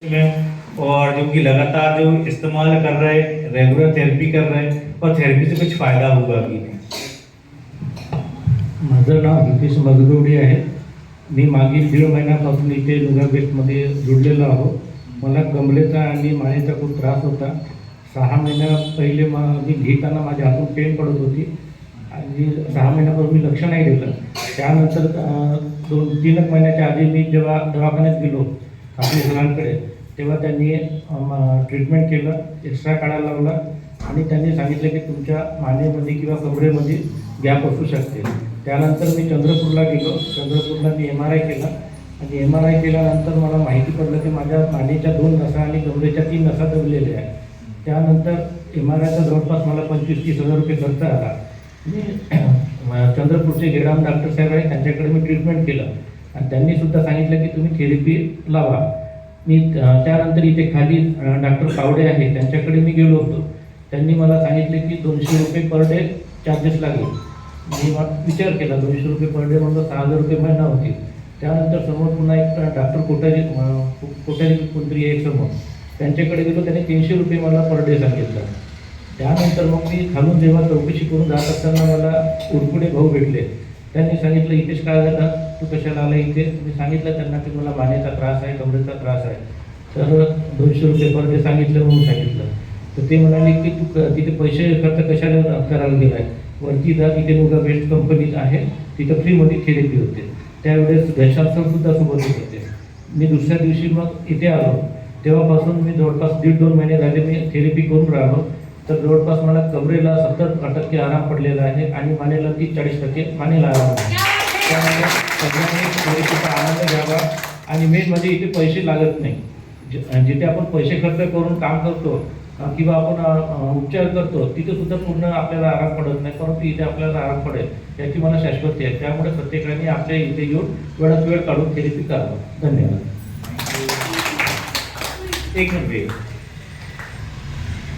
में और जो कि लगातार जो इस्तेमाल कर रहे हैं, रेगुलर थेरेपी कर रहे हैं और थेरेपी से कुछ फ़ायदा होगा की नाही? माझं नाव हितेश मगदुर्डी आहे. मी मागील 1.5 महिन्यापासून इथे नुगा बेस्टमध्ये जुळलेलो आहो. मला कमरेचा आणि मानेचा खूप त्रास होता. 6 महिन्या पहिले मी घेताना माझ्या हातून पेन पडत होती आणि 6 महिन्यापासून मी लक्ष नाही दिलं. त्यानंतर 2-3 महिन्याच्या आधी मी जेव्हा दवाखान्यात गेलो आपल्या सरांकडे, तेव्हा त्यांनी ट्रीटमेंट केलं, एक्स्ट्रा काढायला लावला आणि त्यांनी सांगितलं की तुमच्या मानेमध्ये किंवा कमरेमध्ये गॅप असू शकते. त्यानंतर मी चंद्रपूरला गेलो. चंद्रपूरला मी MRI केला आणि MRI केल्यानंतर मला माहिती पडलं की माझ्या मानेच्या 2 नसा आणि कमरेच्या 3 नसा दबलेल्या आहेत. त्यानंतर MRIचा जवळपास मला 25-30 हजार रुपये खर्च आला. मी चंद्रपूरचे गेडाम डॉक्टर साहेब आहेत, त्यांच्याकडे मी ट्रीटमेंट केलं आणि त्यांनीसुद्धा सांगितलं की तुम्ही थेरपी लावा. मी त्यानंतर इथे खाली डॉक्टर कावडे आहे, त्यांच्याकडे मी गेलो होतो. त्यांनी मला सांगितले की 200 रुपये पर डे चार्जेस लागेल. मी विचार केला 200 रुपये पर डे म्हणजे 6,000 रुपये महिना होतील. त्यानंतर समोर पुन्हा एक डॉक्टर कोठारी कोणतरी एक समोर, त्यांच्याकडे गेलो. त्याने 300 रुपये मला पर डे सांगितलं. त्यानंतर मग मी खालून जेव्हा चौकशी करून जात असताना मला उरकुडे भाऊ भेटले. त्यांनी सांगितलं हितेश काय झालं, तू कशाला आला इथे? मी सांगितलं त्यांना की मला मानेचा त्रास आहे, कमरेचा त्रास आहे. तर 200 रुपये पर डे सांगितलं म्हणून सांगितलं. तर ते म्हणाले की तू तिथे पैसे खर्च कशाला करायला गेला आहे, वरती जा, तिथे नुगा बेस्ट कंपनी आहे, तिथं फ्रीमध्ये थेरपी होते. त्यावेळेस घनश्याम सरसुद्धा सोबत होते. मी दुसऱ्या दिवशी मग इथे आलो. तेव्हापासून मी जवळपास 1.5-2 महिने झाले मी थेरपी करून राहिलो. तर जवळपास मला कमरेला 70% आराम पडलेला आहे आणि मानेला 30-40% मानेला आराम आहे. त्यामुळे सगळ्यांनी थेरपीचा आनंद घ्यावा आणि मेन म्हणजे इथे पैसे लागत नाही. जिथे आपण पैसे खर्च करून काम करतो किंवा आपण उपचार करतो तिथे सुद्धा पूर्ण आपल्याला आराम पडत नाही, परंतु इथे आपल्याला आराम पडेल याची मला शाश्वती आहे. त्यामुळे प्रत्येकाने आपल्या इथे येऊन वेळात वेळ काढून थेरपी करावं. धन्यवाद. एक मिनिट.